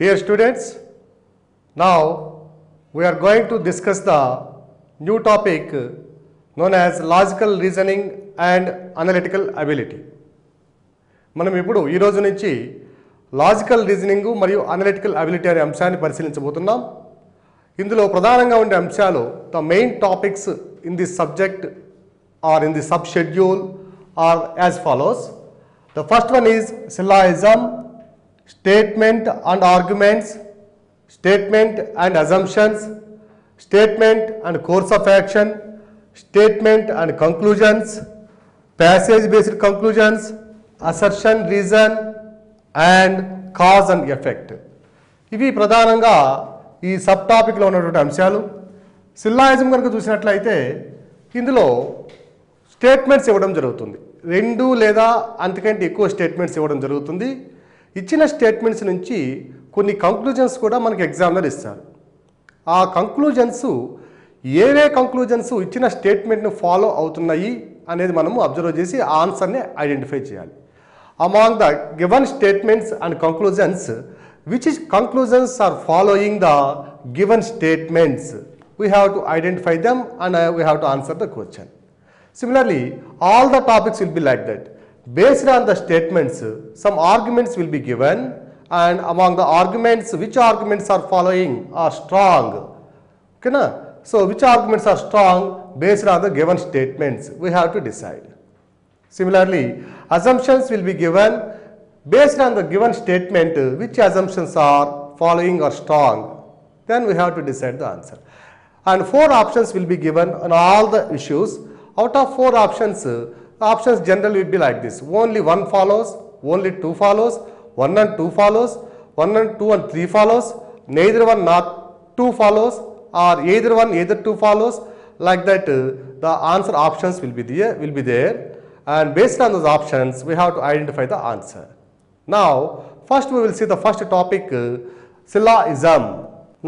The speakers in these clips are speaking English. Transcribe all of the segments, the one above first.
Dear students, now we are going to discuss the new topic known as logical reasoning and analytical ability. మనం ఇప్పుడు ఈ రోజు నుంచి logical reasoning మరియు analytical ability అనే అంశాన్ని పరిశీలించబోతున్నాం. ఇందులో ప్రధానంగా ఉండే అంశాలు the main topics in this subject are in the sub schedule are as follows. The first one is syllogism, statement and arguments, statement and assumptions, statement and course of action, statement and conclusions, passage based conclusions, assertion, reason and cause and effect. ఇవి ప్రధానంగా ఈ sub టాపిక్లో ఉన్నటువంటి అంశాలు. సిల్లాయిజం కనుక చూసినట్లయితే ఇందులో statements ఇవ్వడం జరుగుతుంది. 2 లేదా అంతకంటే ఎక్కువ స్టేట్మెంట్స్ ఇవ్వడం జరుగుతుంది. ఇచ్చిన స్టేట్మెంట్స్ నుంచి కొన్ని కంక్లూజన్స్ కూడా మనకి ఎగ్జామినర్ ఇస్తారు. ఆ కంక్లూజన్స్ ఏవే కంక్లూజన్స్ ఇచ్చిన స్టేట్మెంట్ను ఫాలో అవుతున్నాయి అనేది మనము అబ్జర్వ్ చేసి ఆన్సర్ని ఐడెంటిఫై చేయాలి. Among the given statements and conclusions which conclusions are following the given statements we have to identify them and we have to answer the question. Similarly, all the topics will be like that. Based on the statements, some arguments will be given, and among the arguments, which arguments are following are strong. Okay, na? So, which arguments are strong based on the given statements, we have to decide. Similarly, assumptions will be given based on the given statement, which assumptions are following or strong. Then we have to decide the answer. And 4 options will be given on all the issues. Out of 4 options, options generally will be like this: only 1 follows, only 2 follows, 1 and 2 follows, 1 and 2 and 3 follows, neither 1 nor 2 follows, or either 1 either 2 follows. Like that, the answer options will be there, and based on those options, we have to identify the answer. Now, first we will see the first topic, syllogism.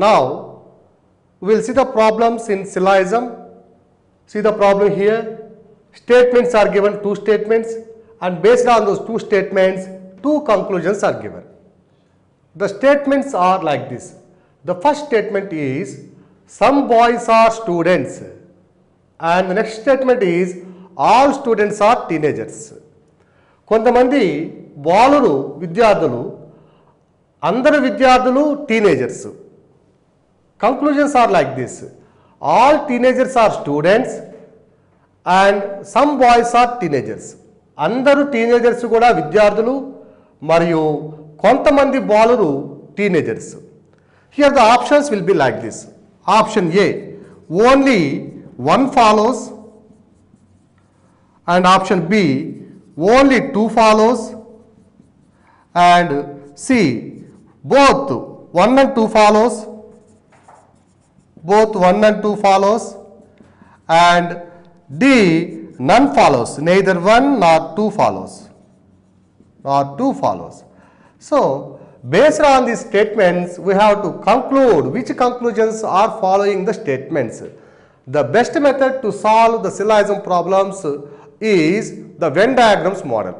Now, we will see the problems in syllogism. See the problem here. Statements are given, 2 statements, and based on those 2 statements, 2 conclusions are given. The statements are like this. The first statement is, some boys are students, and the next statement is, all students are teenagers. కొంతమంది బాలురు విద్యార్థులు, అందరు విద్యార్థులు teenagers. Conclusions are like this: all teenagers are students and some boys are teenagers. అందరూ teenagers కూడా విద్యార్థులు మరియు కొంతమంది బాలురు teenagers. Here the options will be like this. Option A, only 1 follows, and option B, only 2 follows, and C, both 1 and 2 follows, both 1 and 2 follows, and D, none follows, neither 1 nor 2 follows, So, based on these statements, we have to conclude which conclusions are following the statements. The best method to solve the syllogism problems is the Venn diagrams model.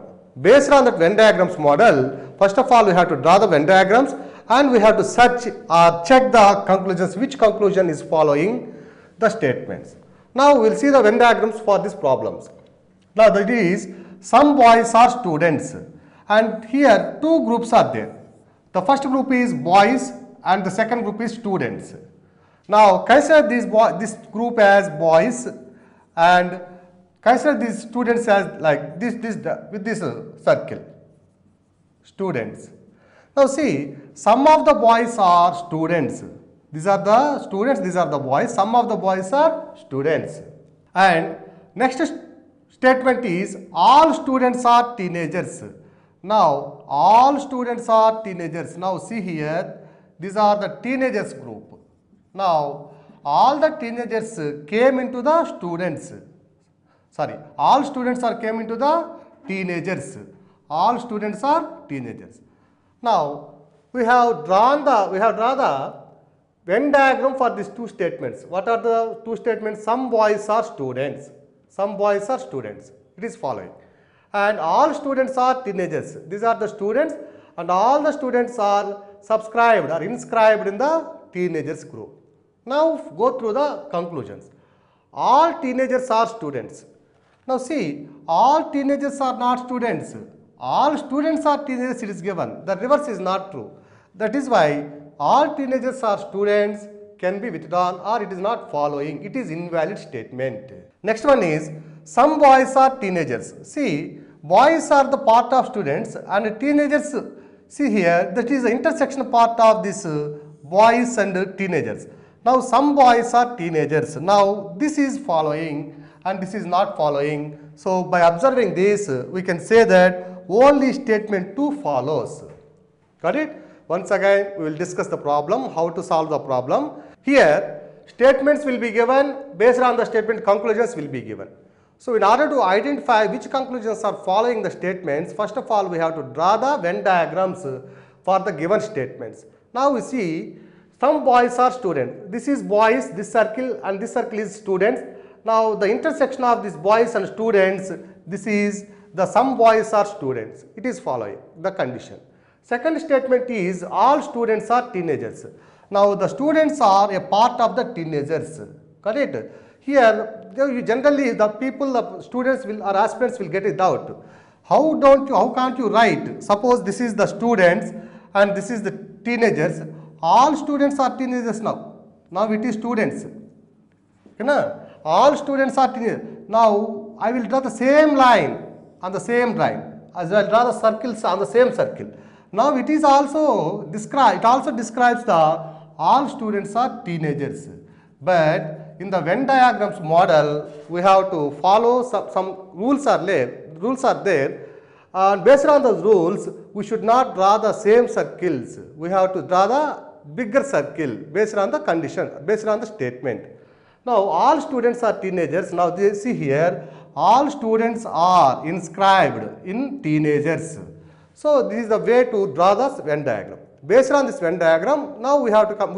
Based on that Venn diagrams model, first of all we have to draw the Venn diagrams, and we have to search or check the conclusions, which conclusion is following the statements. Now we will see the Venn diagrams for these problems. Now that is, some boys are students, and here 2 groups are there. The first group is boys and the second group is students. Now consider this group as boys, and consider these students as like this with this circle, students. Now see, some of the boys are students. These are the students, these are the boys. Some of the boys are students. And next statement is, all students are teenagers. Now, all students are teenagers. Now see here, these are the teenagers group. Now, all the teenagers came into the students. Sorry, all students came into the teenagers. All students are teenagers. Now, we have drawn the Venn diagram for these 2 statements. What are the 2 statements? Some boys are students. Some boys are students. It is following. And all students are teenagers. These are the students, and all the students are subscribed or inscribed in the teenagers group. Now go through the conclusions. All teenagers are students. Now see, all teenagers are not students. All students are teenagers, it is given. The reverse is not true. That is why all teenagers are students can be withdrawn, or it is not following. It is invalid statement. Next one is, some boys are teenagers. See, boys are the part of students and teenagers, see here, that is the intersection part of this boys and teenagers. Now some boys are teenagers. Now this is following and this is not following. So by observing this, we can say that only statement 2 follows. Got it? Once again, we will discuss the problem, how to solve the problem. Here, statements will be given, based on the statement, conclusions will be given. So in order to identify which conclusions are following the statements, first of all, we have to draw the Venn diagrams for the given statements. Now we see, some boys are students. This is boys, this circle and this circle is students. Now the intersection of these boys and students, this is the some boys are students. It is following the condition. Second statement is, all students are teenagers. Now the students are a part of the teenagers. Correct? Here, generally the people, the students will or aspirants will get a doubt. How can't you write? Suppose this is the students and this is the teenagers. All students are teenagers now. Now it is students. All students are teenagers. Now I will draw the same line on the same line. As I will draw the circles on the same circle. Now it is also described. It also describes the all students are teenagers. But in the Venn diagrams model, we have to follow some rules are there. And based on those rules, we should not draw the same circles. We have to draw the bigger circle based on the condition, based on the statement. Now all students are teenagers. Now they see here, all students are inscribed in teenagers. So this is the way to draw the Venn diagram. Based on this Venn diagram, now we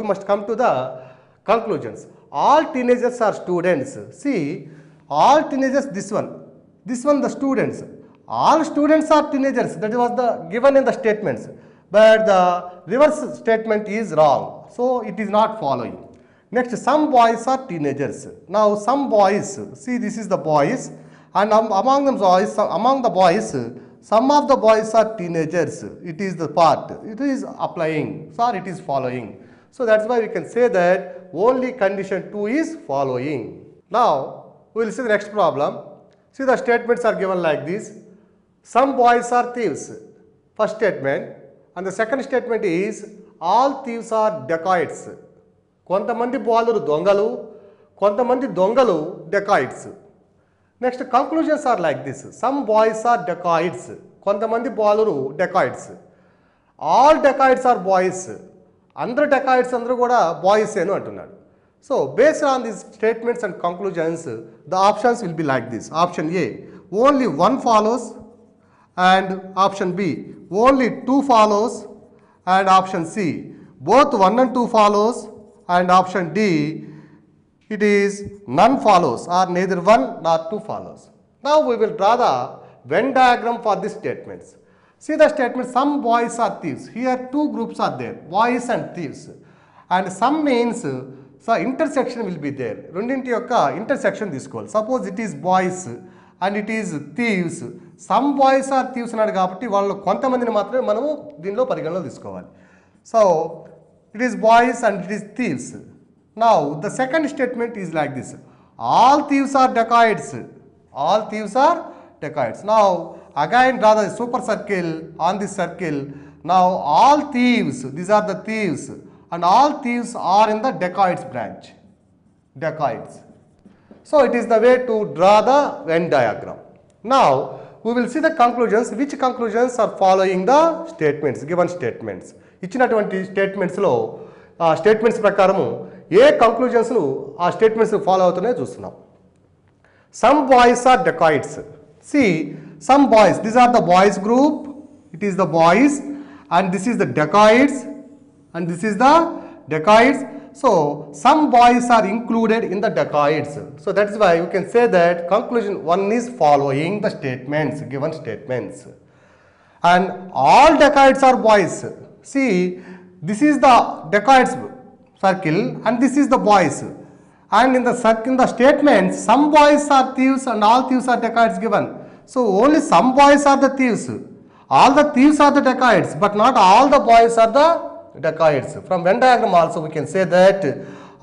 must come to the conclusions. All teenagers are students. See, all teenagers, this one the students. All students are teenagers. That was the given in the statements. But the reverse statement is wrong. So it is not following. Next, some boys are teenagers. Now some boys, see this is the boys, and among the boys, some of the boys are teenagers. It is the part. It is applying, or it is following. So that's why we can say that only condition 2 is following. Now we will see the next problem. See, the statements are given like this. Some boys are thieves. First statement. And the second statement is, all thieves are dacoits. కొంతమంది బాలురు దొంగలు, కొంతమంది దొంగలు dacoits. Next, conclusions are like this. Some boys are dacoits. కొంతమంది బాలురు dacoits. All dacoits are boys. అందరు dacoits అందరూ కూడా boys ఏను అంటున్నాడు. So based on these statements and conclusions, the options will be like this. Option A, only 1 follows, and option B, only 2 follows, and option C, both 1 and 2 follows, and option D, it is none follows, or neither 1 nor 2 follows. Now we will draw the Venn diagram for these statements. See the statement, some boys are thieves. Here 2 groups are there, boys and thieves. And some means, so intersection will be there. రెండింటి యొక్క intersection తీసుకోవాలి. Suppose it is boys and it is thieves. Some boys are thieves అన్నాడు కాబట్టి వాళ్ళు కొంతమందిని మాత్రమే మనము దీనిలో పరిగణలో తీసుకోవాలి. So it is boys and it is thieves. Now the second statement is like this. All thieves are dacoits. All thieves are dacoits. Now again draw the super circle on this circle. Now all thieves, these are the thieves, and all thieves are in the dacoits branch. Dacoits. So it is the way to draw the Venn diagram. Now we will see the conclusions. Which conclusions are following the statements, given statements. ఇచ్చినటువంటి స్టేట్మెంట్స్లో statements ప్రకారము ఏ కంక్లూజన్స్ను ఆ statements follow అవుతున్నాయో చూస్తున్నాం. Some boys are dacoits. See some boys, these are the boys group, it is the boys, and this is the dacoits, and this is the dacoits. So some boys are included in the dacoits. So that is why you can say that conclusion 1 is following the statements, given statements. and all dacoits are boys. See, this is the dacoits circle and this is the boys. And in the statement, some boys are thieves and all thieves are dacoits given. So only some boys are the thieves. All the thieves are the dacoits, but not all the boys are the dacoits. From Venn diagram also we can say that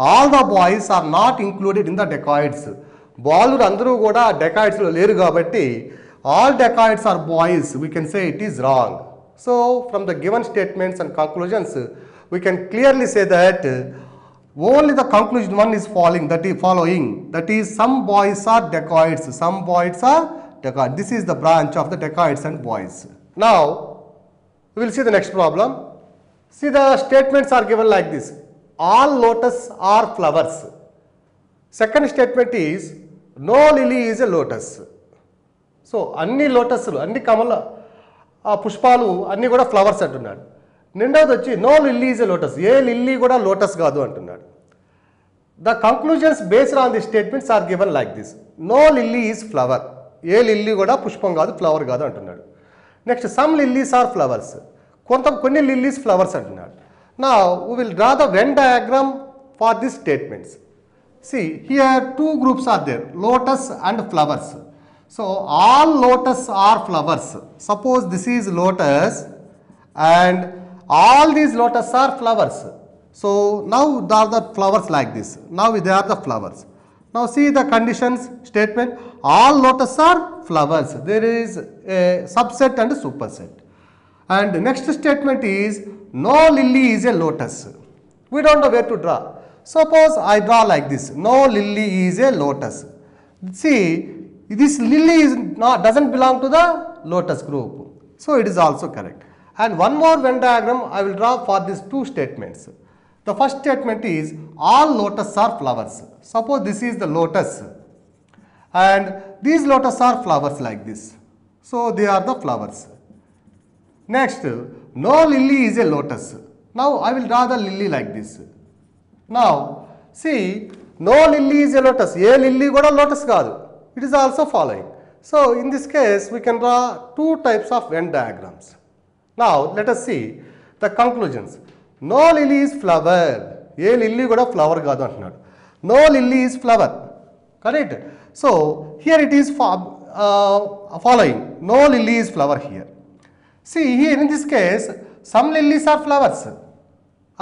all the boys are not included in the dacoits. బాలురు అందరూ కూడా డెకాయిడ్స్లో లేరు కాబట్టి all dacoits are boys, we can say it is wrong. So from the given statements and conclusions, we can clearly say that only the conclusion one is following, that is some boys are dacoits, some boys are dacoits. This is the branch of the dacoits and boys. Now we will see the next problem. See, the statements are given like this: all lotus are flowers. Second statement is no lily is a lotus. So అన్ని లోటస్లు, అన్ని కమల పుష్పాలు అన్నీ కూడా flowers అంటున్నాడు. రెండవది వచ్చి no lily is a lotus, ఏ lily కూడా లోటస్ కాదు అంటున్నాడు. The conclusions based on the statements are given like this: no lily is flower, ఏ లిల్లీ కూడా పుష్పం కాదు, ఫ్లవర్ కాదు అంటున్నాడు. Next some lilies are flowers, కొన్ని లిల్లీస్ ఫ్లవర్స్ అంటున్నాడు. Now we will draw the Venn diagram for this statements. See, here two groups are there, lotus and flowers. So all lotus are flowers. Suppose this is lotus and all these lotus are flowers. So now there are the flowers like this. Now they are the flowers. Now see the conditions statement: all lotus are flowers. There is a subset and a superset. And the next statement is no lily is a lotus. We don't know where to draw. Suppose I draw like this: no lily is a lotus. See, this lily doesn't belong to the lotus group, so it is also correct. And one more Venn diagram I will draw for these two statements. The first statement is all lotus are flowers. Suppose this is the lotus and these lotus are flowers like this, so they are the flowers. Next, no lily is a lotus. Now I will draw the lily like this. Now see, no lily is a lotus, A lily కూడా lotus కాదు, it is also following. So in this case we can draw two types of Venn diagrams. Now let us see the conclusions. No lily is flower, A lily కూడా flower కాదు అంటున్నాడు. No lily is flower, correct? So here it is following, no lily is flower here. See, here in this case some lilies are flowers,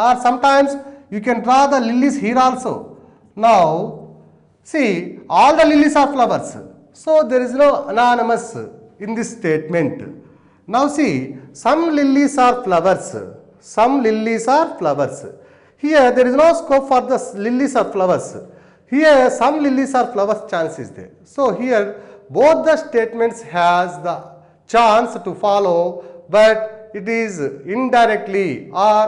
or sometimes you can draw the lilies here also. Now see, all the lilies are flowers, so there is no anonymous in this statement. Now see, some lilies are flowers, some lilies are flowers. Here there is no scope for the lilies are flowers. Here some lilies are flowers chance is there. So here both the statements has the chance to follow, but it is indirectly, or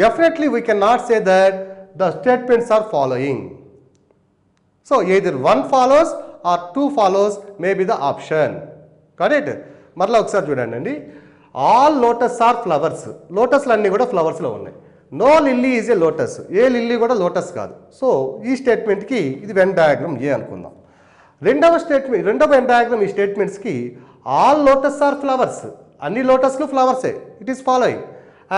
definitely we cannot say that the statements are following. So either one follows or two follows may be the option, correct? మరలా ఒకసారి చూడండి, all lotus are flowers, లోటస్లు అన్నీ కూడా ఫ్లవర్స్లో ఉన్నాయి. No lily is a lotus, ఏ lily కూడా lotus కాదు. సో ఈ స్టేట్మెంట్కి ఇది వెన్ డయాగ్రామ్ ఏ అనుకుందాం. రెండవ వెన్ డయాగ్రామ్ ఈ స్టేట్మెంట్స్కి ఆల్ లోటస్ ఆర్ ఫ్లవర్స్, అన్ని లోటస్లు ఫ్లవర్సే, it is following.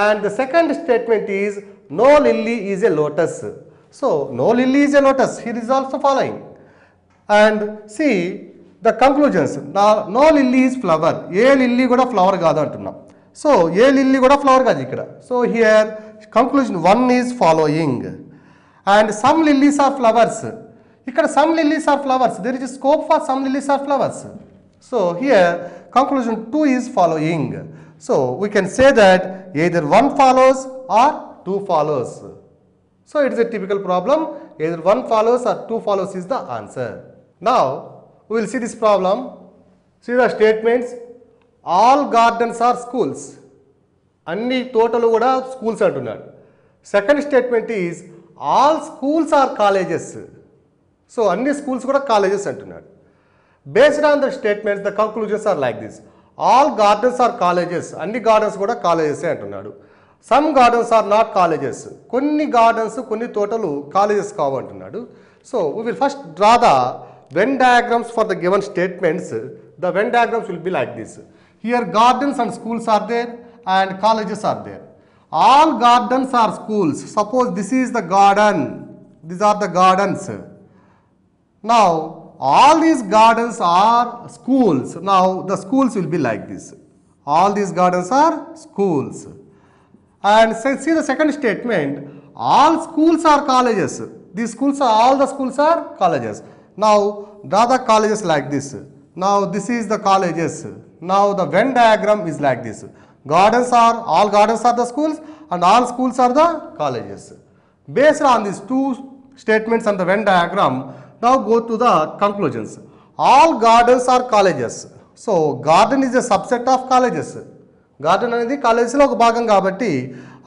And the second statement is no lily is a lotus. So no lily is a lotus, here is also following. And see the conclusions. Now no lily is flower, A lily కూడా flower కాదు అంటున్నాం. So ఏ lily కూడా flower కాదు ఇక్కడ. So here conclusion 1 is following. And some lilies are flowers, ఇక్కడ some lilies are flowers, there is a scope for some lilies are flowers. So here conclusion 2 is following. So we can say that either one follows or two follows. So it is a typical problem, either one follows or two follows is the answer. Now we will see this problem. See the statements: all gardens are schools, అన్ని తోటలు కూడా schools అంటున్నాడు. Second statement is all schools are colleges, so అన్ని schools కూడా colleges అంటున్నాడు. Based on the statements the conclusions are like this: all gardens are colleges, అన్ని gardens కూడా కాలేజెసే అంటున్నాడు. Some gardens are not colleges, కొన్ని గార్డెన్స్ కొన్ని తోటలు కాలేజెస్ కావు అంటున్నాడు. So we will first draw the Venn diagrams for the given statements. The Venn diagrams will be like this. Here gardens and schools are there and colleges are there. All gardens are schools. Suppose this is the garden. These are the gardens. Now all these gardens are schools. Now the schools will be like this. All these gardens are schools. And see the second statement. All schools are colleges. These schools are, all the schools are colleges. Now draw the colleges like this. Now this is the colleges. Now the Venn diagram is like this. Gardens are, all gardens are the schools and all schools are the colleges. Based on these two statements and the Venn diagram, now go to the conclusions. All gardens are colleges. So garden is a subset of colleges. Garden అనేది కాలేజెస్లో ఒక భాగం కాబట్టి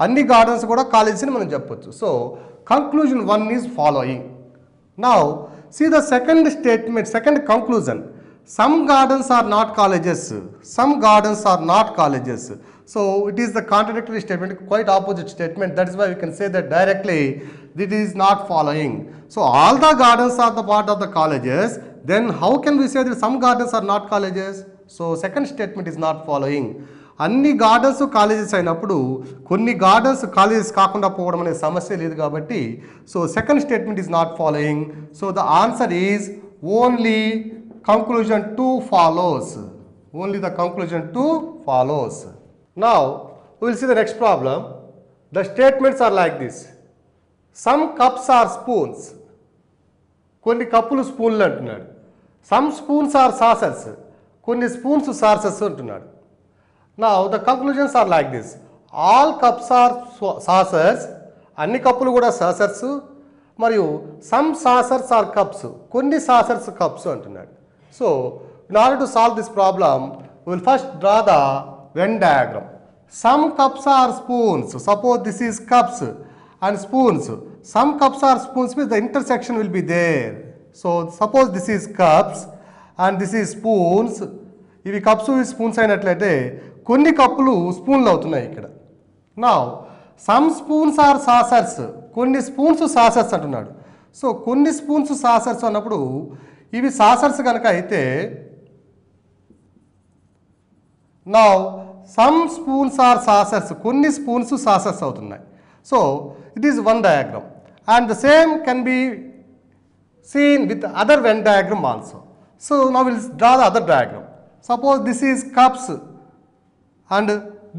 అన్ని gardens కూడా colleges అని మనం చెప్పొచ్చు. So conclusion 1 is following. Now see the second statement, second conclusion. Some gardens are not colleges. Some gardens are not colleges. So it is the contradictory statement, quite opposite statement. That is why we can say that directly it is not following. So all the gardens are the part of the colleges. Then how can we say that some gardens are not colleges? So second statement is not following. అన్ని gardens colleges అయినప్పుడు కొన్ని gardens colleges కాకుండా పోవడం అనే సమస్య లేదు కాబట్టి so second statement is not following. So the answer is only conclusion 2 follows. Only the conclusion 2 follows. Now we will see the next problem. The statements are like this. Some cups are spoons. కొన్ని కప్పులు స్పూన్లు అంటున్నాడు. Some spoons are saucers. కొన్ని spoons సార్సెస్ అంటున్నాడు. Now the conclusions are like this. All cups are saucers. అన్ని కప్పులు కూడా saucers. మరియు some saucers are cups. కొన్ని saucers cups అంటున్నాడు. So in order to solve this problem, we will first draw the Venn diagram. Some cups are spoons. Suppose this is cups and spoons. Some cups are spoons means the intersection will be there. So suppose this is cups and this is spoons. ఇవి cups spoons అయినట్లయితే కొన్ని కప్పులు స్పూన్లు అవుతున్నాయి ఇక్కడ. Now some spoons are saucers. కొన్ని spoons saucers అంటున్నాడు. So కొన్ని స్పూన్స్ saucers అన్నప్పుడు ఇవి సాసర్స్ కనుక అయితే now some spoons or saucers, కొన్ని స్పూన్స్ సాసర్స్ అవుతున్నాయి. So it is one diagram and the same can be seen with other Venn diagram also. So now we will draw the other diagram. Suppose this is cups and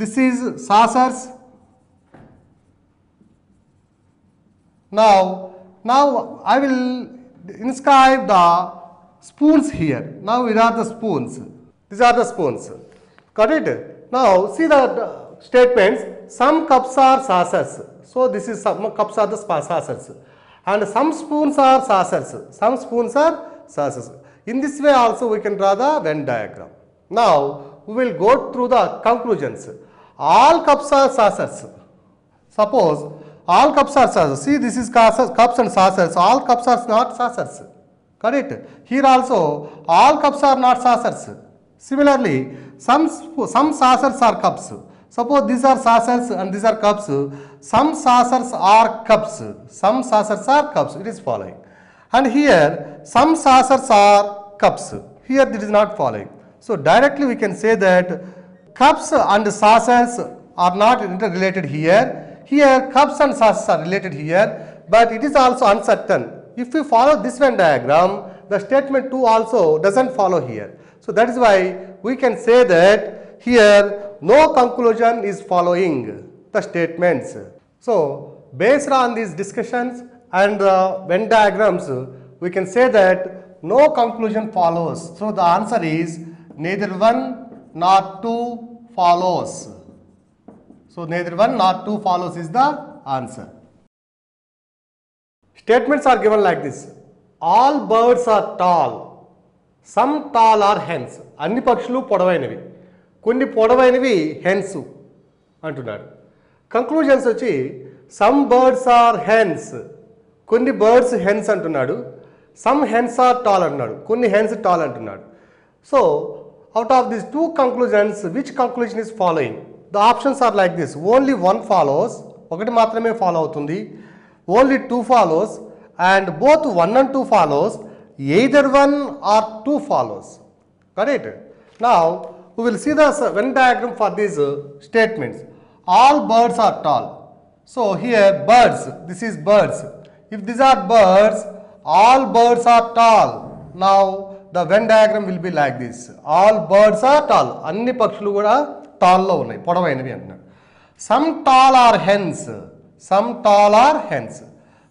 this is saucers. Now I will inscribe the spoons here. Now these are the spoons. These are the spoons. Got it? Now see the statements. Some cups are saucers. So this is some cups are the saucers. And some spoons are saucers. Some spoons are saucers. In this way also we can draw the Venn diagram. Now we will go through the conclusions. All cups are saucers. Suppose all cups are saucers. See, this is cups and saucers. All cups are not saucers. Correct? Here also all cups are not saucers. Similarly, some saucers are cups. Suppose these are saucers and these are cups. Some saucers are cups. Some saucers are cups. It is following. And here some saucers are cups. Here it is not following. So directly we can say that cups and saucers are not interrelated here. Here cups and saucers are related here, but it is also uncertain. If we follow this Venn diagram, the statement 2 also doesn't follow here. So that is why we can say that here no conclusion is following the statements. So based on these discussions and the Venn diagrams, we can say that no conclusion follows. So the answer is neither 1 nor 2 follows. So neither 1 nor 2 follows is the answer. Statements are given like this. All birds are tall. Some tall are hens. అన్ని పక్షులు పొడవైనవి, కొన్ని పొడవైనవి hens అంటున్నాడు. Conclusions వచ్చి some birds are hens. కొన్ని birds hens అంటున్నాడు. Some hens are tall అంటున్నాడు. కొన్ని hens tall అంటున్నాడు. So out of these two conclusions, which conclusion is following? The options are like this. Only one follows. ఒకటి మాత్రమే follow అవుతుంది. Only 2 follows and both 1 and 2 follows. Either 1 or 2 follows. Got it? Now we will see the Venn diagram for these statements. All birds are tall. So here birds, this is birds. If these are birds, all birds are tall. Now the Venn diagram will be like this. All birds are tall. Anni pakshulu kuda tall lo unnai, podavainavi antunnaru. Some tall are hens. Some tall are hens.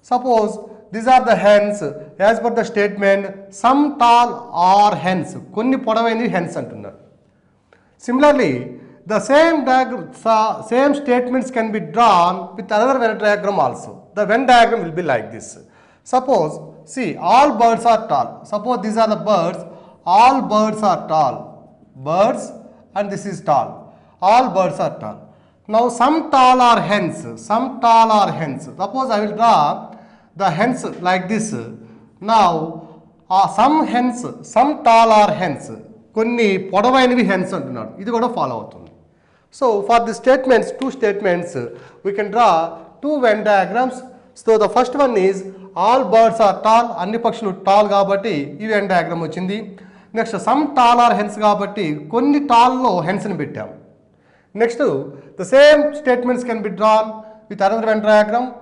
Suppose these are the hens. As per the statement, some tall are hens. Konni podavainavi hens antunnaru. Similarly, the same statements can be drawn with another Venn diagram also. The Venn diagram will be like this. Suppose, see, all birds are tall. Suppose these are the birds. All birds are tall. Birds, and this is tall. All birds are tall. Now, some tall are hens. Some tall are hens. Suppose I will draw the hens like this. Now, some hens, some tall are hens. Konni podavainavi hens antunnaru. Idi kuda follow avutundi. So, for the statements, two statements, we can draw two Venn diagrams. So, the first one is all birds are tall. Anni pakshulu tall kabatti ee Venn diagram vachindi. Next, some tall are hens kabatti konni tall lo hens ni pettam. Next, the same statements can be drawn with another Venn diagram.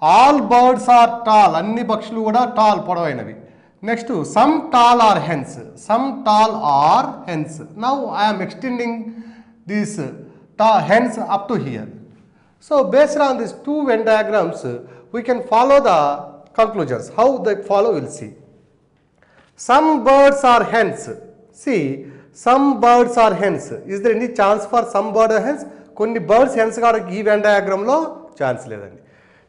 All birds are tall. Anni pakshulu kuda tall podavainavi. Next, some tall are hens. Some tall are hens. Now, I am extending these hens up to here. So, based on these two Venn diagrams, we can follow the conclusions. How they follow, we'll see. Some birds are hens. See, some birds are hens. Is there any chance for some bird or hens? Konni birds hens gaadaki ee Venn diagram lo chance ledandi.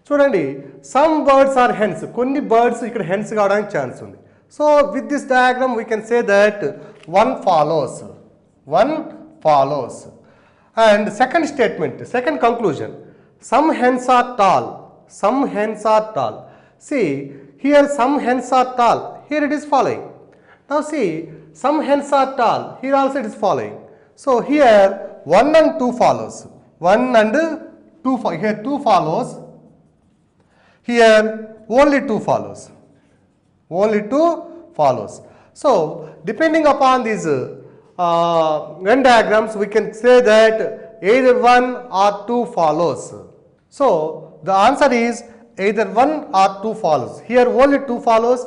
Chudandi, some birds are hens. Konni birds ikkada hens gaadaki chance undi. So, with this diagram, we can say that one follows. One follows. And second statement, second conclusion, some hens are tall. Some hens are tall. See, here some hens are tall. Here it is following. Now see, some hens are tall. Here also it is following. So here 1 and 2 follows. 1 and 2, here 2 follows. Here only 2 follows. Only 2 follows. So depending upon these Venn diagrams, we can say that either 1 or 2 follows. So the answer is either 1 or 2 follows. Here only 2 follows.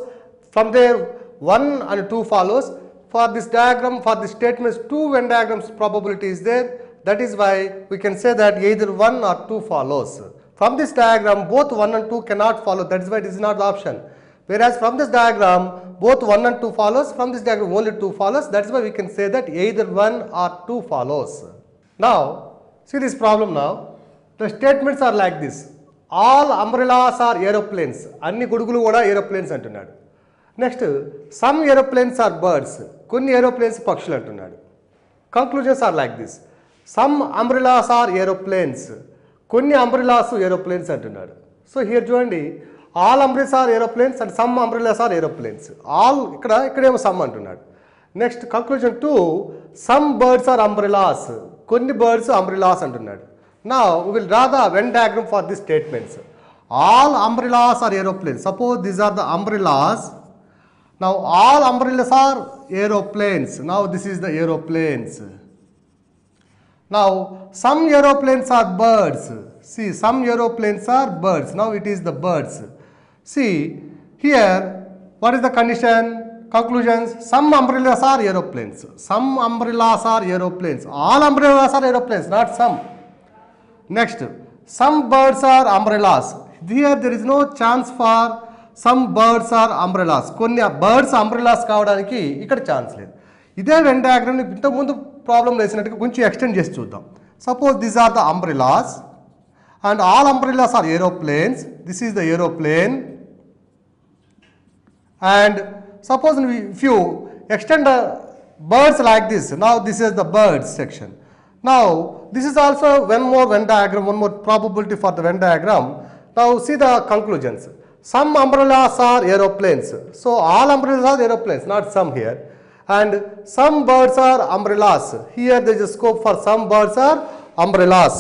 From there 1 and 2 follows. For this diagram, for the statements, 2 Venn diagrams probability is there. That is why we can say that either 1 or 2 follows. From this diagram, both 1 and 2 cannot follow. That is why it is not the option. Whereas from this diagram, both 1 and 2 follows. From this diagram, only 2 follows. That is why we can say that either 1 or 2 follows. Now, see this problem now. The statements are like this. All umbrellas are aeroplanes. Anni gudugulu kuda aeroplanes antunnadu. Next, some aeroplanes are birds. Konni aeroplanes pakshulu antunnadu. Conclusions are like this. Some umbrellas are aeroplanes. Konni umbrellas aeroplanes antunnadu. So here చూడండి, all umbrellas are aeroplanes and some umbrellas are aeroplanes. All ikkademo some antunnadu. Next, conclusion 2, some birds are umbrellas. Konni birds umbrellas antunnadu. Now we will draw the Venn diagram for these statements. All umbrellas are aeroplanes. Suppose these are the umbrellas. Now all umbrellas are aeroplanes. Now this is the aeroplanes. Now some aeroplanes are birds. See, some aeroplanes are birds. Now it is the birds. See here, what is the condition? Conclusions, some umbrellas are aeroplanes. Some umbrellas are aeroplanes. All umbrellas are aeroplanes, not some. Next, some birds are umbrellas. Here there is no chance for some birds are umbrellas. Konni birds umbrellas కావడానికి ఇక్కడ chance లేదు. ఇదే Venn diagram ని ఇంతకు ముందు problem వేసినట్టుగా కొంచెం extend చేసి చూద్దాం. Suppose these are the umbrellas and all umbrellas are aeroplanes. This is the aeroplane. And suppose if you extend the birds like this, now this is the birds section. Now this is also one more Venn diagram, one more probability for the Venn diagram. Now see the conclusions. Some umbrellas are aeroplanes. So all umbrellas are aeroplanes, not some here. And some birds are umbrellas. Here there is a scope for some birds are umbrellas.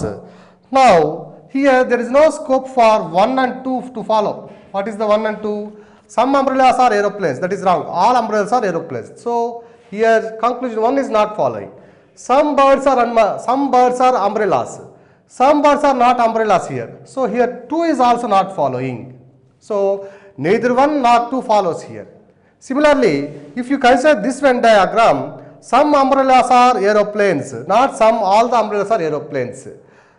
Now here there is no scope for 1 and 2 to follow. What is the 1 and 2? Some umbrellas are aeroplanes. That is wrong. All umbrellas are aeroplanes. So here conclusion 1 is not following. some birds are umbrellas. Some birds are not umbrellas here. So here 2 is also not following. So neither 1 nor 2 follows here. Similarly, if you consider this Venn diagram, some umbrellas are aeroplanes, not all the umbrellas are aeroplanes.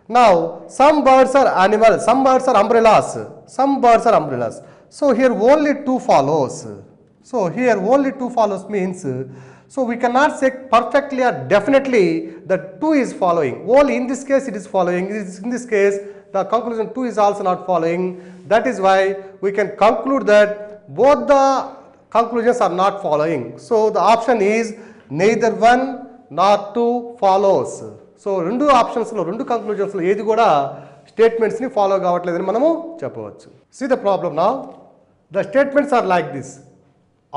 Now, some birds are animals, some birds are umbrellas, some birds are umbrellas. So here only 2 follows. So here only 2 follows means, so we cannot say perfectly or definitely that 2 is following. Only in this case it is following. In this case, the conclusion 2 is also not following. That is why we can conclude that both the conclusions are not following. So the option is neither 1 nor 2 follows. So రెండు ఆప్షన్స్లో రెండు కంక్లూజన్స్లో ఏది కూడా స్టేట్మెంట్స్ని follow కావట్లేదని మనము చెప్పవచ్చు. See the problem now. The statements are like this.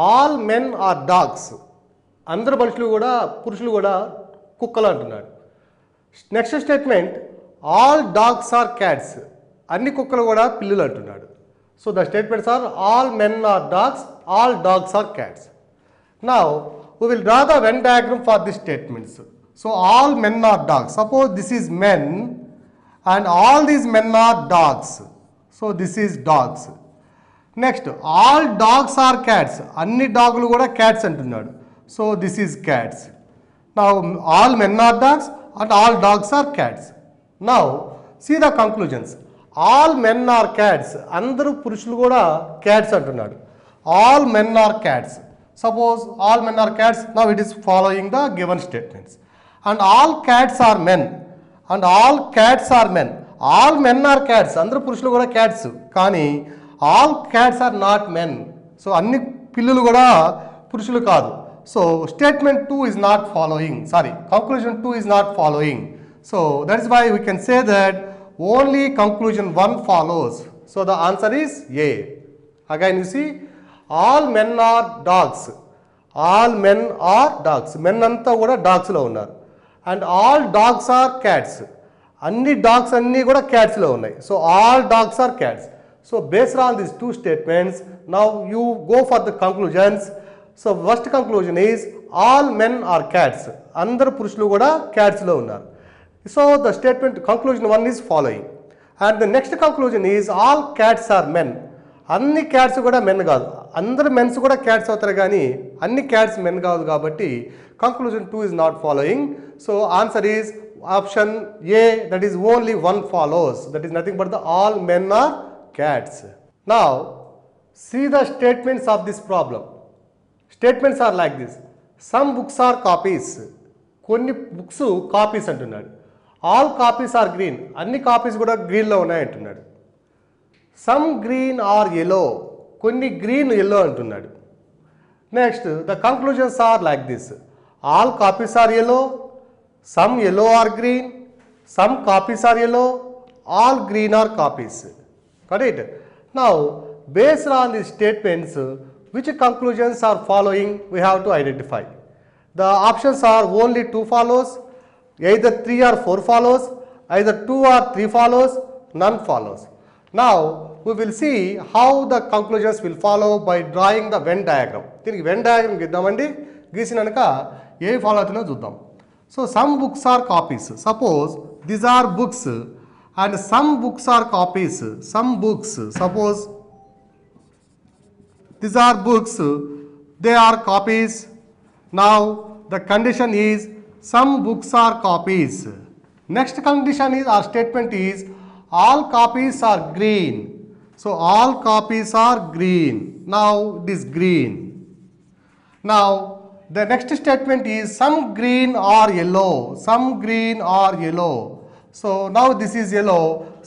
All men are dogs. అందరు పురుషులు కూడా కుక్కలు అంటున్నాడు. Next statement all dogs are cats. అన్ని కుక్కలు కూడా పిల్లులు అంటున్నాడు. So the statements are all men are dogs, all dogs are cats. Now we will draw the Venn diagram for these statements. So all men are dogs. Suppose this is men and all these men are dogs. So this is dogs. Next, all dogs are cats. Anni doglu kuda cats antunnadu. So this is cats. Now all men are dogs and all dogs are cats. Now see the conclusions. All men are cats. Andaru purushulu kuda cats antunnadu. All men are cats. Suppose all men are cats, now it is following the given statements. And all cats are men. And all cats are men. All men are cats. Andaru purushulu kuda cats. Kani all cats are not men. So anni pillulu kuda purushulu kaadu. So statement 2 is not following. Sorry, conclusion 2 is not following. So that is why we can say that only conclusion 1 follows. So the answer is A. Again you see, all men are dogs. All men are dogs. Men anta kuda dogs lo unnaru. And all dogs are cats. Anni dogs anni kuda cats lo unnai. So all dogs are cats. So based on these two statements, now you go for the conclusions. So first conclusion is all men are cats. Andaru purushulu kuda cats lo unnaru. So the statement conclusion 1 is following. And the next conclusion is all cats are men. అన్ని cats కూడా men కాదు. అందరు men's కూడా cats అవుతారు కానీ అన్ని cats men కాదు కాబట్టి conclusion 2 is not following. So answer is option A, that is only 1 follows. That is nothing but the all men are cats. Now see the statements of this problem. Statements are like this. Some books are copies. కొన్ని books copies అంటున్నాడు. All copies are green. అన్ని copies కూడా గ్రీన్లో ఉన్నాయి అంటున్నాడు. Some green are yellow. కొన్ని green yellow అంటున్నాడు. Next the conclusions are like this. All copies are yellow, some yellow are green, some copies are yellow, all green are copies. Correct. Now based on the statements which conclusions are following we have to identify. The options are only 2 follows, either 3 or 4 follows, either 2 or 3 follows, none follows. Now we will see how the conclusions will follow by drawing the Venn diagram. దీనికి Venn diagram గీద్దామండి. గీసినాక ఏ follow అవుతుందో చూద్దాం. So some books are copies. Suppose these are books and some books are copies. Some books, suppose these are books, they are copies. Now the condition is some books are copies. Next condition is, our statement is all copies are green. So all copies are green. Now it is green. Now the next statement is some green or yellow. Some green or yellow. So now this is yellow.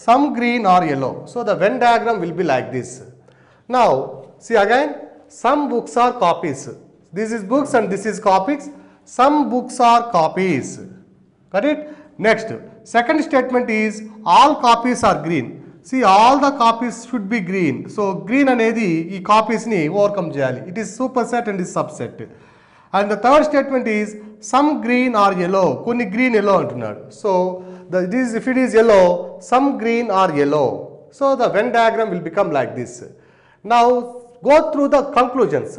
Some green or yellow. So the Venn diagram will be like this. Now see again, some books are copies. This is books and this is copies. Some books are copies. Correct? Next, second statement is all copies are green. See, all the copies should be green. So green anedi ee copies ni overcome cheyali. It is superset and is subset. And the third statement is some green or yellow. Konni green yellow antunnadu. So if it is yellow, some green or yellow. So the Venn diagram will become like this. Now go through the conclusions.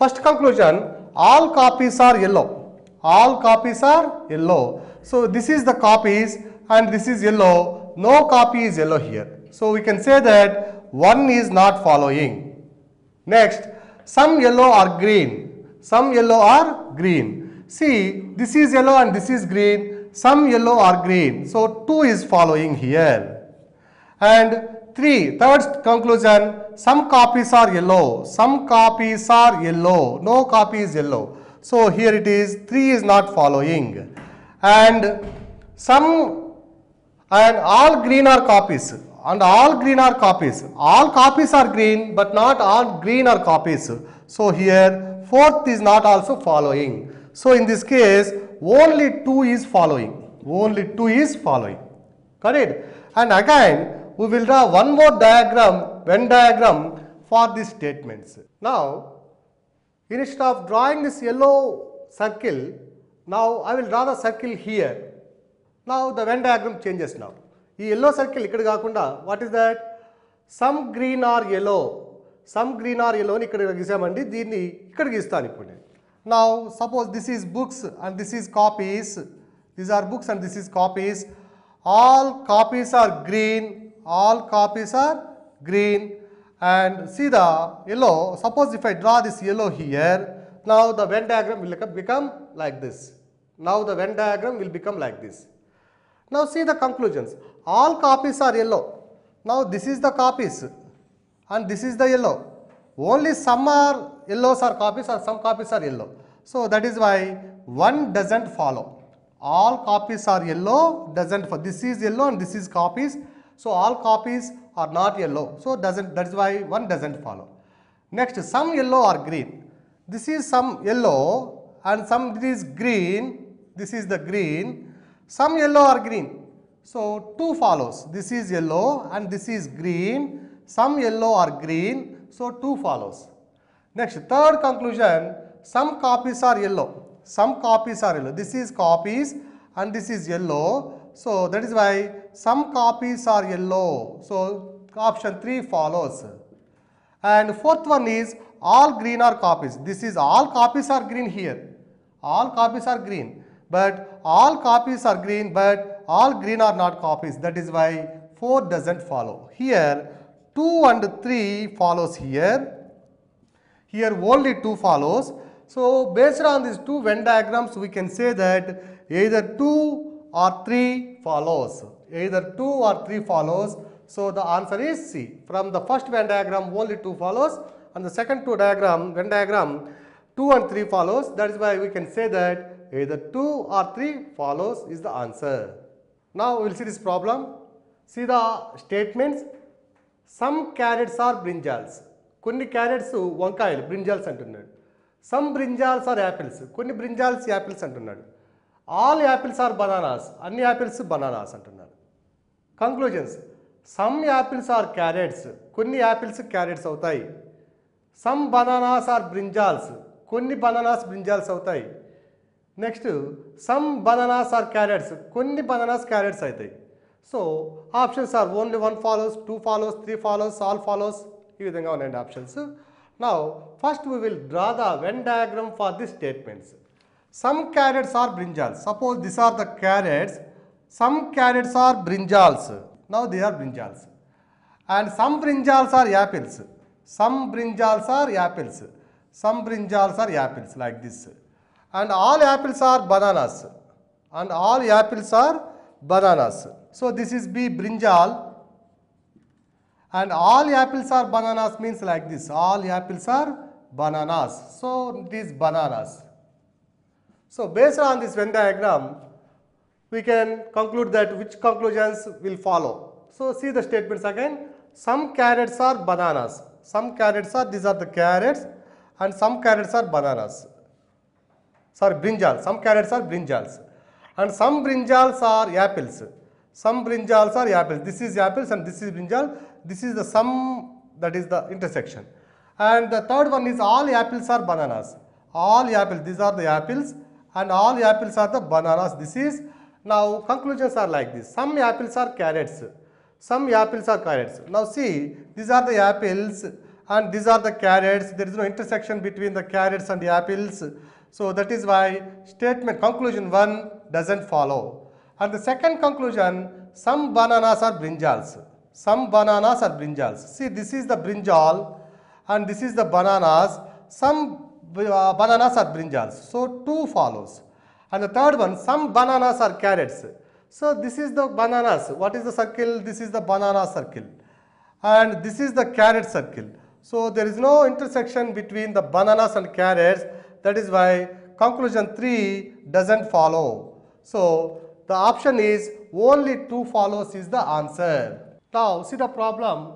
First conclusion, all copies are yellow. All copies are yellow. So this is the copies and this is yellow. No copy is yellow here. So we can say that 1 is not following. Next, some yellow are green. Some yellow are green. See, this is yellow and this is green. Some yellow are green. So 2 is following here. And third conclusion, some copies are yellow. Some copies are yellow. No copy is yellow. So here it is, 3 is not following. And all green are copies. And all green are copies. All copies are green, but not all green are copies. So here, fourth is not also following. So in this case, only 2 is following. Only 2 is following. Correct? And again, we will draw one more diagram, Venn diagram for these statements. Now, instead of drawing this yellow circle, now I will draw the circle here. Now the Venn diagram changes now. This yellow circle ikkada kaakunda, what is that? Some green or yellow. Some green or yellow ni ikkada gisamandi, deenni ikkada gistanu ippudu. Now suppose this is books and this is copies. These are books and this is copies. All copies are green. All copies are green. And see the yellow. Suppose if I draw this yellow here, now the Venn diagram will become like this. Now the Venn diagram will become like this. Now see the conclusions. All copies are yellow. Now this is the copies and this is the yellow. Only some are yellows are copies or some copies are yellow. So that is why 1 doesn't follow. All copies are yellow, doesn't follow. This is yellow and this is copies. So all copies are not yellow. So that is why 1 doesn't follow. Next, some yellow are green. This is some yellow and some is green. This is the green. Some yellow are green. So 2 follows. This is yellow and this is green. Some yellow are green. So 2 follows. Next, third conclusion, some copies are yellow. Some copies are yellow. This is copies and this is yellow. So that is why some copies are yellow. So option 3 follows. And fourth one is all green are copies. This is all copies are green here. All copies are green. But all copies are green, but all green are not copies. That is why 4 doesn't follow. Here 2 and 3 follows here. Here only 2 follows. So based on these 2 Venn diagrams, we can say that either 2 or 3 follows. Either 2 or 3 follows. So the answer is C. From the first Venn diagram, only 2 follows, and the second Venn diagram, 2 and 3 follows. That is why we can say that either 2 or 3 follows is the answer. Now we will see this problem. See the statements. Some carrots are brinjals. Kunni carrots vankayalu brinjals antunnadu. Some brinjals are apples. Kunni brinjals apples antunnadu. All apples are bananas. Anni apples bananas antunnadu. Conclusions. Some apples are carrots. Kunni apples carrots avutayi. Some bananas are brinjals. Kunni bananas brinjals avutayi. Next, some bananas are carrots. Kunni bananas carrots avutayi. So options are only 1 follows, 2 follows, 3 follows, all follows. ఈ విధంగా ఉన్నాయండి options. Now first we will draw the Venn diagram for these statements. Some carrots are brinjals. Suppose these are the carrots. Some carrots are brinjals. Now they are brinjals. And some brinjals are apples. Some brinjals are apples. Some brinjals are apples like this. And all apples are bananas. And all apples are bananas. So this is B, brinjal. And all apples are bananas means like this. All apples are bananas. So it is bananas. So based on this Venn diagram, we can conclude that which conclusions will follow. So see the statements again. Some carrots are bananas. Some carrots are, these are the carrots, and some carrots are bananas. Sorry, brinjals. Some carrots are brinjals. And some brinjals are apples. Some brinjals are apples. This is apples and this is brinjal. This is the sum, that is the intersection. And the third one is all apples are bananas. All apples, these are the apples, and all apples are the bananas. This is, now conclusions are like this. Some apples are carrots. Some apples are carrots. Now see, these are the apples and these are the carrots. There is no intersection between the carrots and the apples. So that is why statement conclusion 1 doesn't follow. And the second conclusion, some bananas are brinjals. Some bananas are brinjals. See, this is the brinjal and this is the bananas. Some bananas are brinjals. So 2 follows. And the third one, some bananas are carrots. So this is the bananas. What is the circle? This is the banana circle. And this is the carrot circle. So there is no intersection between the bananas and carrots. That is why conclusion 3 doesn't follow. So the option is only 2 follows is the answer. Now see the problem.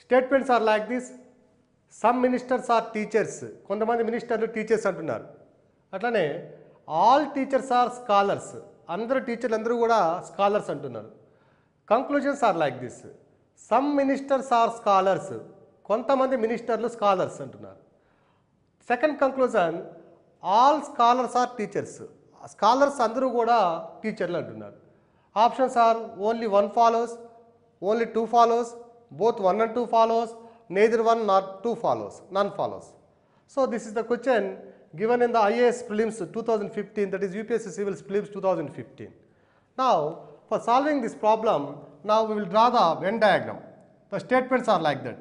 Statements are like this. Some ministers are teachers. కొంతమంది మినిస్టర్లు teachers అంటున్నారు. అట్లానే all teachers are scholars. అందరూ టీచర్లు అందరూ కూడా scholars అంటున్నారు. Conclusions are like this. Some ministers are scholars. కొంతమంది మినిస్టర్లు స్కాలర్స్ అంటున్నారు. Second conclusion, all scholars are teachers. Scholars అందరూ కూడా టీచర్లు అంటున్నారు. Options are only 1 follows, only 2 follows, both 1 and 2 follows, neither 1 nor 2 follows, none follows. So this is the question given in the IAS prelims 2015, that is UPSC Civil prelims 2015. Now for solving this problem, now we will draw the Venn diagram. The statements are like that.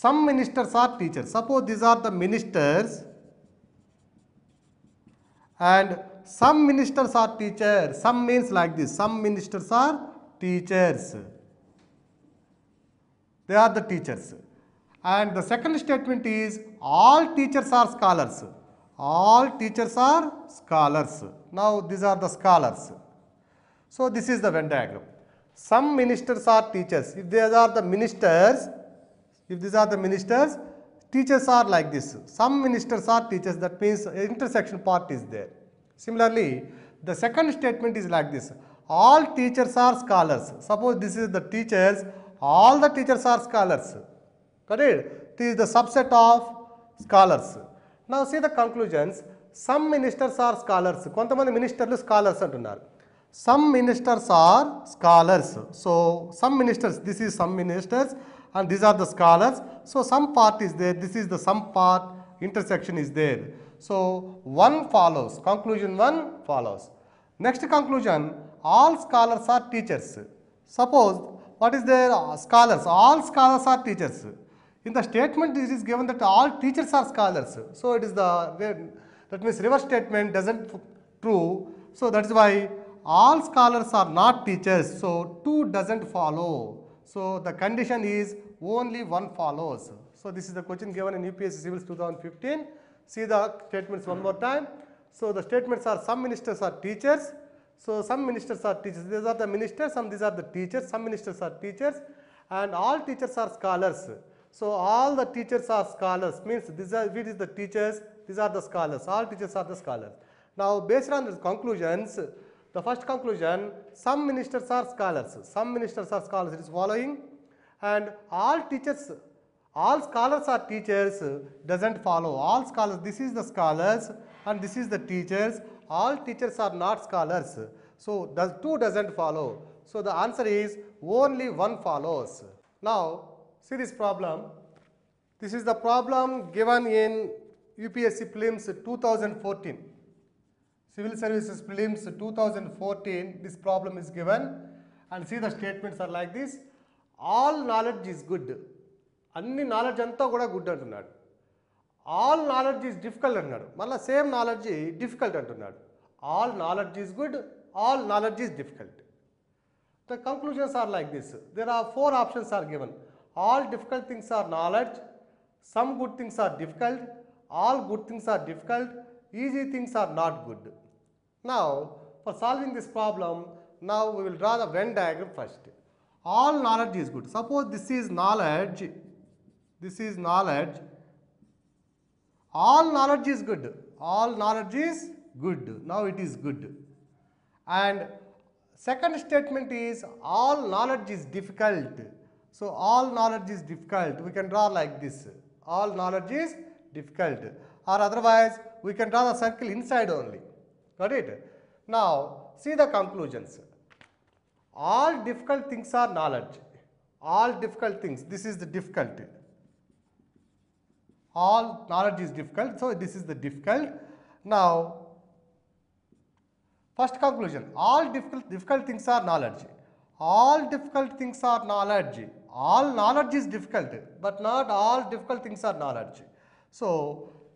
Some ministers are teachers. Suppose these are the ministers and some ministers are teachers. Some means like this. Some ministers are teachers. They are the teachers. And the second statement is all teachers are scholars. All teachers are scholars. Now these are the scholars. So this is the Venn diagram. Some ministers are teachers. If these are the ministers, teachers are like this. Some ministers are teachers. That means intersection part is there. Similarly, the second statement is like this. All teachers are scholars. Suppose this is the teachers. All the teachers are scholars. Correct? This is the subset of scholars. Now see the conclusions. Some ministers are scholars. కొంతమంది మినిస్టర్లు scholars అంటున్నారు. Some ministers are scholars. So some ministers, this is some ministers and these are the scholars. So some part is there. This is the some part, intersection is there. So 1 follows. Conclusion 1 follows. Next conclusion, all scholars are teachers. Suppose what is there? Scholars. All scholars are teachers. In the statement it is given that all teachers are scholars. So it is that means reverse statement doesn't true. So that is why all scholars are not teachers. So 2 doesn't follow. So the condition is only 1 follows. So this is the question given in UPSC Civils 2015. See the statements one more time. So the statements are some ministers are teachers. So some ministers are teachers. These are the ministers, some these are the teachers. Some ministers are teachers and all teachers are scholars. So all the teachers are scholars means these are the teachers, these are the scholars. All teachers are the scholars. Now based on the conclusions, the first conclusion, some ministers are scholars. Some ministers are scholars. It is following. And all teachers, all scholars are teachers doesn't follow. All scholars, this is the scholars and this is the teachers. All teachers are not scholars. So 2 doesn't follow. So the answer is only 1 follows. Now see this problem. This is the problem given in UPSC prelims 2014. Civil Services prelims 2014. This problem is given and see the statements are like this. All knowledge is good. అన్ని knowledge అంతా కూడా good అంటున్నాడు. All knowledge is difficult అంటున్నాడు. మళ్ళీ same knowledge difficult అంటున్నాడు. All knowledge is good, all knowledge is difficult. The conclusions are like this. There are 4 options are given. All difficult things are knowledge, some good things are difficult, all good things are difficult, easy things are not good. Now for solving this problem, now we will draw the Venn diagram first. All knowledge is good. Suppose this is knowledge, this is knowledge. All knowledge is good. All knowledge is good. Now it is good. And second statement is all knowledge is difficult. So all knowledge is difficult. We can draw like this. All knowledge is difficult. Or otherwise we can draw the circle inside only. Got it? Now see the conclusions. All difficult things are knowledge. All difficult things. This is the difficult. All knowledge is difficult. So this is the difficult. Now, first conclusion, all difficult things are knowledge. All difficult things are knowledge. All knowledge is difficult, but not all difficult things are knowledge. So,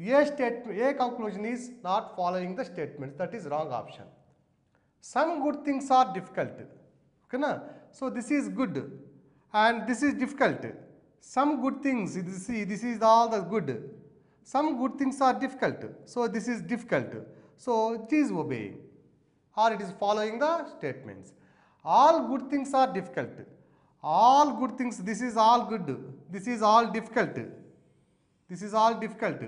A conclusion is not following the statements. That is wrong option. Some good things are difficult. Okay, na? So, this is good and this is difficult. Some good things, this is all the good. Some good things are difficult. So, this is difficult. So, it is obeying or it is following the statements. All good things are difficult. All good things, this is all good. This is all difficult. This is all difficult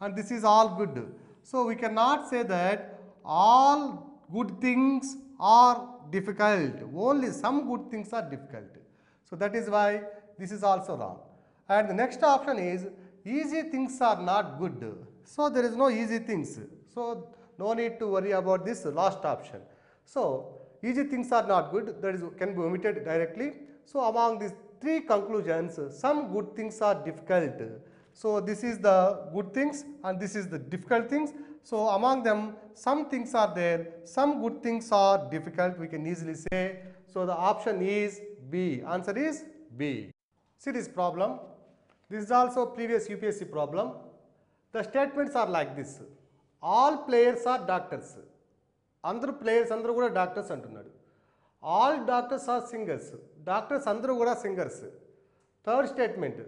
and this is all good. So, we cannot say that all good things are difficult. Only some good things are difficult. So, that is why this is also wrong. And the next option is easy things are not good. So, there is no easy things. So, no need to worry about this last option. So, easy things are not good, that is can be omitted directly. So, among these three conclusions, some good things are difficult. So, this is the good things and this is the difficult things. So, among them some things are there, some good things are difficult, we can easily say. So, the option is B. Answer is B. See this problem. This is also previous UPSC problem. The statements are like this. All players are doctors. అందరు players అందరూ కూడా doctors అంటున్నాడు. All doctors are singers. Doctors అందరూ కూడా singers. Third statement,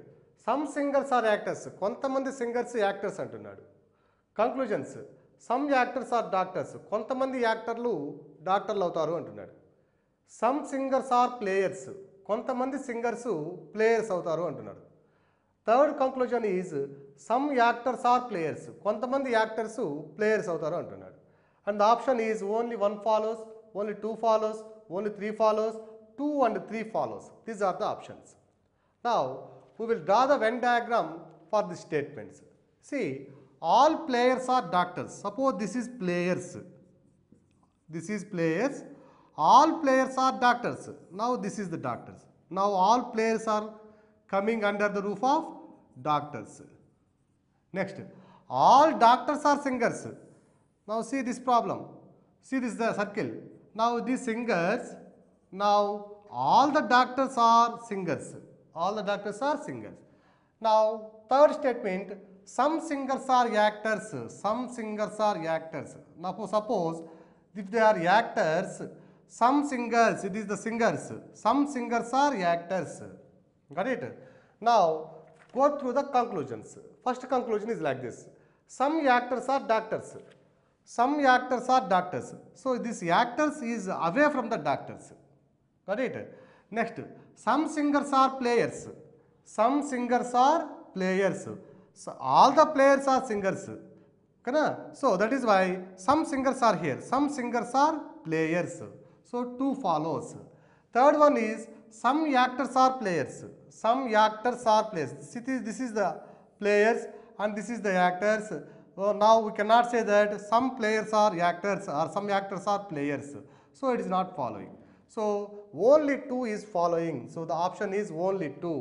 some singers are actors. కొంతమంది singers actors అంటున్నాడు. Conclusions, some actors are doctors. కొంతమంది యాక్టర్లు డాక్టర్లు అవుతారు అంటున్నాడు. Some singers are players. కొంతమంది సింగర్స్ ప్లేయర్స్ అవుతారు అంటున్నాడు. Third conclusion is some actors are players. కొంతమంది యాక్టర్స్ ప్లేయర్స్ అవుతారు అంటున్నాడు. And the option is only 1 follows, only 2 follows, only 3 follows, 2 and 3 follows. These are the options. Now, we will draw the Venn diagram for the statements. See, all players are doctors. Suppose this is players. This is players. All players are doctors. Now, this is the doctors. Now, all players are coming under the roof of doctors. Next, all doctors are singers. Now see this problem. See this is the circle. Now these singers. Now all the doctors are singers. All the doctors are singers. Now third statement. Some singers are actors. Some singers are actors. Now suppose if they are actors, some singers. It is the singers. Some singers are actors. Got it? Now go through the conclusions. First conclusion is like this. Some actors are doctors. Some actors are doctors. So, this actors is away from the doctors. Got it? Next, some singers are players. Some singers are players. So, all the players are singers. So, that is why some singers are here. Some singers are players. So, 2 follows. Third one is some actors are players. Some actors are players. This is the players and this is the actors. So, now we cannot say that some players are actors or some actors are players. So, it is not following. So, only 2 is following. So, the option is only 2.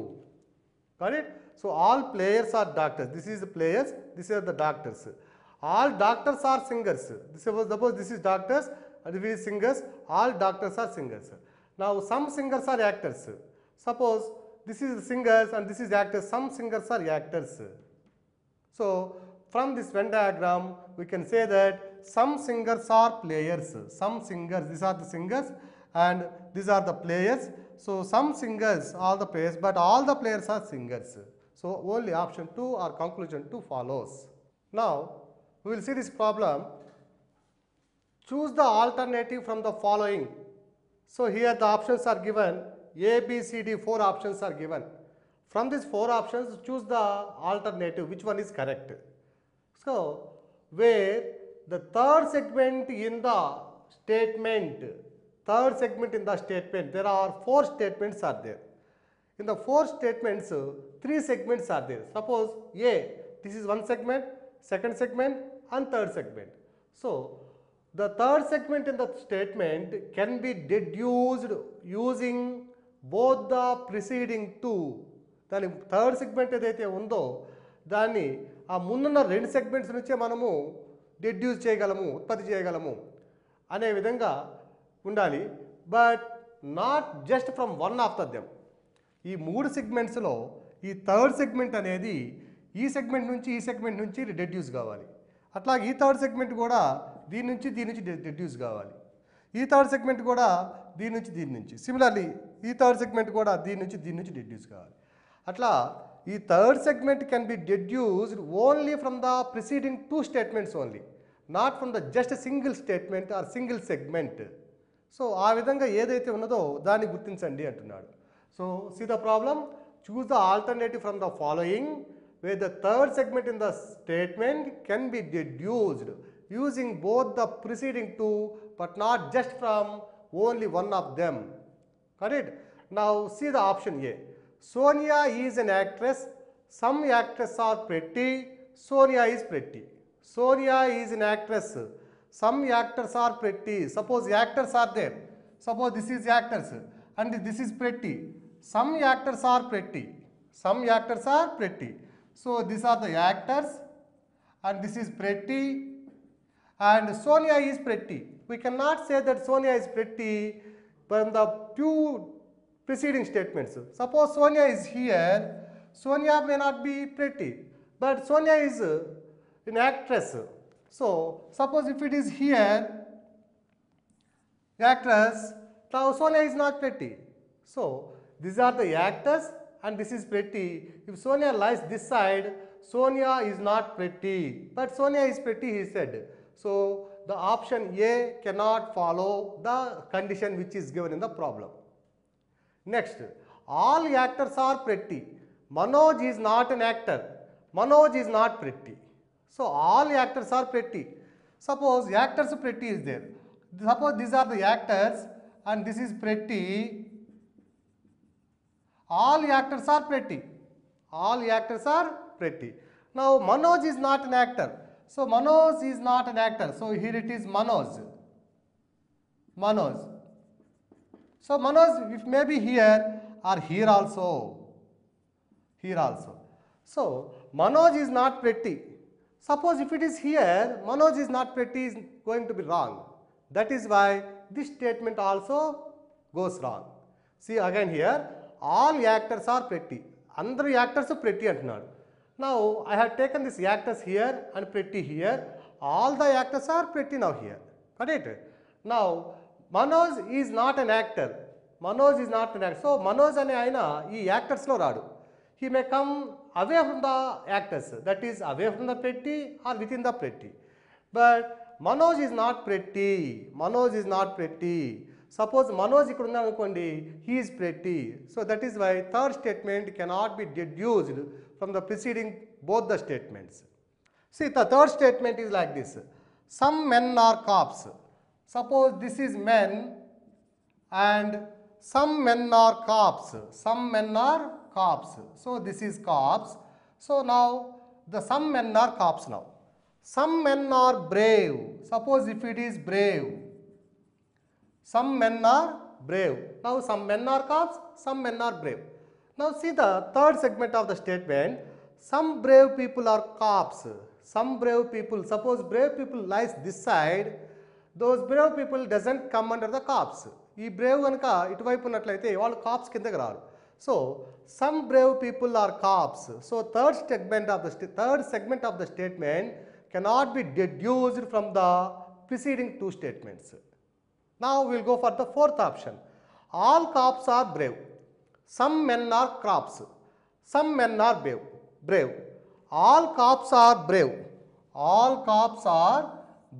Got it? So, all players are doctors. This is the players, this is the doctors. All doctors are singers. Suppose this is doctors and this is singers. All doctors are singers. Now, some singers are actors. Suppose this is singers and this is actors. Some singers are actors. So, from this Venn diagram, we can say that some singers are players. Some singers, these are the singers and these are the players. So, some singers are the players, but all the players are singers. So, only option 2 or conclusion 2 follows. Now, we will see this problem. Choose the alternative from the following. So, here the options are given. A, B, C, D, 4 options are given. From these 4 options, choose the alternative. Which one is correct? So, where the third segment in the statement, there are 4 statements are there. In the 4 statements, 3 segments are there. Suppose A, this is one segment, second segment and third segment. So, the third segment in the statement can be deduced using both the preceding 2. దాని third segment ఏదైతే ఉందో దాన్ని ఆ ముందున్న 2 segments నుంచే మనము deduce చేయగలము, ఉత్పత్తి చేయగలము అనే విధంగా ఉండాలి. But not just from one of them. ఈ 3 సెగ్మెంట్స్లో ఈ థర్డ్ సెగ్మెంట్ అనేది ఈ సెగ్మెంట్ నుంచి ఈ సెగ్మెంట్ నుంచి డెడ్యూస్ కావాలి. అట్లాగే ఈ థర్డ్ సెగ్మెంట్ కూడా దీని నుంచి డెడ్యూస్ కావాలి. ఈ థర్డ్ సెగ్మెంట్ కూడా దీని నుంచి. సిమిలర్లీ ఈ థర్డ్ సెగ్మెంట్ కూడా దీని నుంచి డెడ్యూస్ కావాలి. అట్లా ఈ third segment can be deduced only from the preceding 2 statements only, not from the just single statement or single segment. So ఆ విధంగా ఏదైతే ఉన్నదో దాన్ని గుర్తించండి అంటున్నాడు. So see the problem, choose the alternative from the following where the third segment in the statement can be deduced using both the preceding 2 but not just from only one of them. Got it? Now see the option A. Sonia is an actress. Some actresses are pretty. Sonia is pretty. Sonia is an actress. Some actors are pretty. Suppose actors are there. Suppose this is actors and this is pretty. Some actors are pretty. Some actors are pretty. So these are the actors and this is pretty and Sonia is pretty. We cannot say that Sonia is pretty from the 2 preceding statements. Suppose Sonia is here, Sonia may not be pretty, but Sonia is an actress. So suppose if it is here, actress, now Sonia is not pretty. So these are the actors and this is pretty. If Sonia lies this side, Sonia is not pretty, but Sonia is pretty, he said. So the option A cannot follow the condition which is given in the problem. Next, all actors are pretty. Manoj is not an actor. Manoj is not pretty. So all actors are pretty. Suppose actors pretty is there. Suppose these are the actors and this is pretty. All actors are pretty. All actors are pretty. Now Manoj is not an actor. So Manoj is not an actor. So here it is Manoj. Manoj. So Manoj, if may be here or here also. Here also. So Manoj is not pretty. Suppose if it is here, Manoj is not pretty is going to be wrong. That is why this statement also goes wrong. See again here. All actors are pretty. Andru actors are pretty antunnadu. Now I have taken this actors here and pretty here. All the actors are pretty now here. Got it? Now Manoj is not an actor. Manoj is not an actor. So Manoj ane ayina ee actors lo raadu. He may come away from the actors. That is away from the pretty or within the pretty. But Manoj is not pretty. Manoj is not pretty. Suppose Manoj ikkada unnadu anukondi, he is pretty. So that is why third statement cannot be deduced from the preceding both the statements. See the third statement is like this. Some men are cops. Suppose this is men and some men are cops. Some men are cops. So this is cops. So now the some men are cops now. Some men are brave. Suppose if it is brave. Some men are brave. Now some men are cops, some men are brave. Now see the third segment of the statement. Some brave people are cops. Some brave people. Suppose brave people lies this side. Those brave people doesn't come under the cops. ఈ brave కనుక ఇటువైపు ఉన్నట్లయితే వాళ్ళు caps కిందకి రారు. So some brave people are cops. So third segment of the statement cannot be deduced from the preceding 2 statements. Now we will go for the fourth option. All cops are brave. Some men are cops. Some men are brave. All cops are brave. All cops are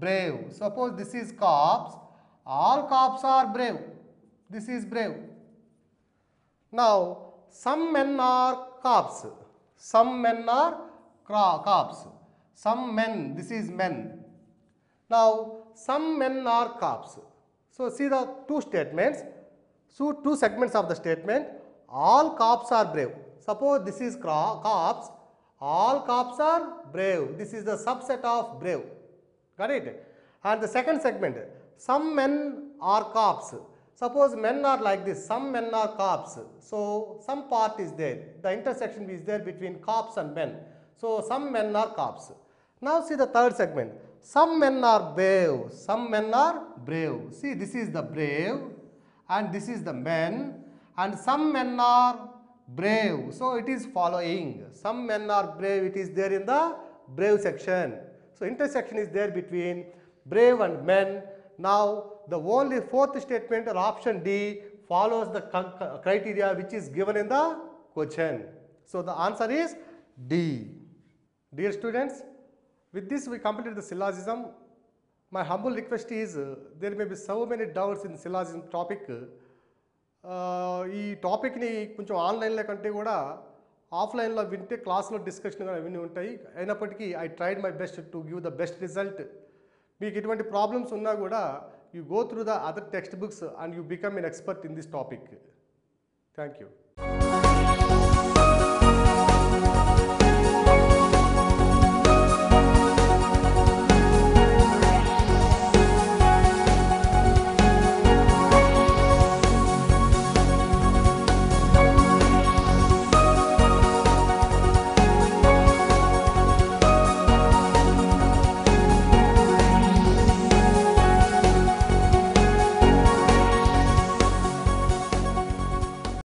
brave. Suppose this is cops. All cops are brave. This is brave. Now some men are cops. Some men are cops. Some men, this is men. Now some men are cops. So see the 2 statements. So 2 segments of the statement. All cops are brave. Suppose this is cops. All cops are brave. This is the subset of brave. Got it? And the second segment. Some men are cops. Suppose men are like this. Some men are cops. So some part is there. The intersection is there between cops and men. So some men are cops. Now see the third segment. Some men are brave. Some men are brave. See, this is the brave and this is the men, and some men are brave. So it is following. Some men are brave. It is there in the brave section. So intersection is there between brave and men. Now the only fourth statement or option D follows the criteria which is given in the question. So the answer is D. Dear students, with this we completed the syllogism. My humble request is there may be so many doubts in syllogism topic. ఈ టాపిక్ని కొంచెం ఆన్లైన్లో కంటే కూడా ఆఫ్లైన్లో వింటే క్లాస్లో discussion అవన్నీ ఉంటాయి. అయినప్పటికీ I tried my best to give the best result. మీకు ఎటువంటి ప్రాబ్లమ్స్ ఉన్నా కూడా you go through the other text books and you become an expert in this topic. Thank you.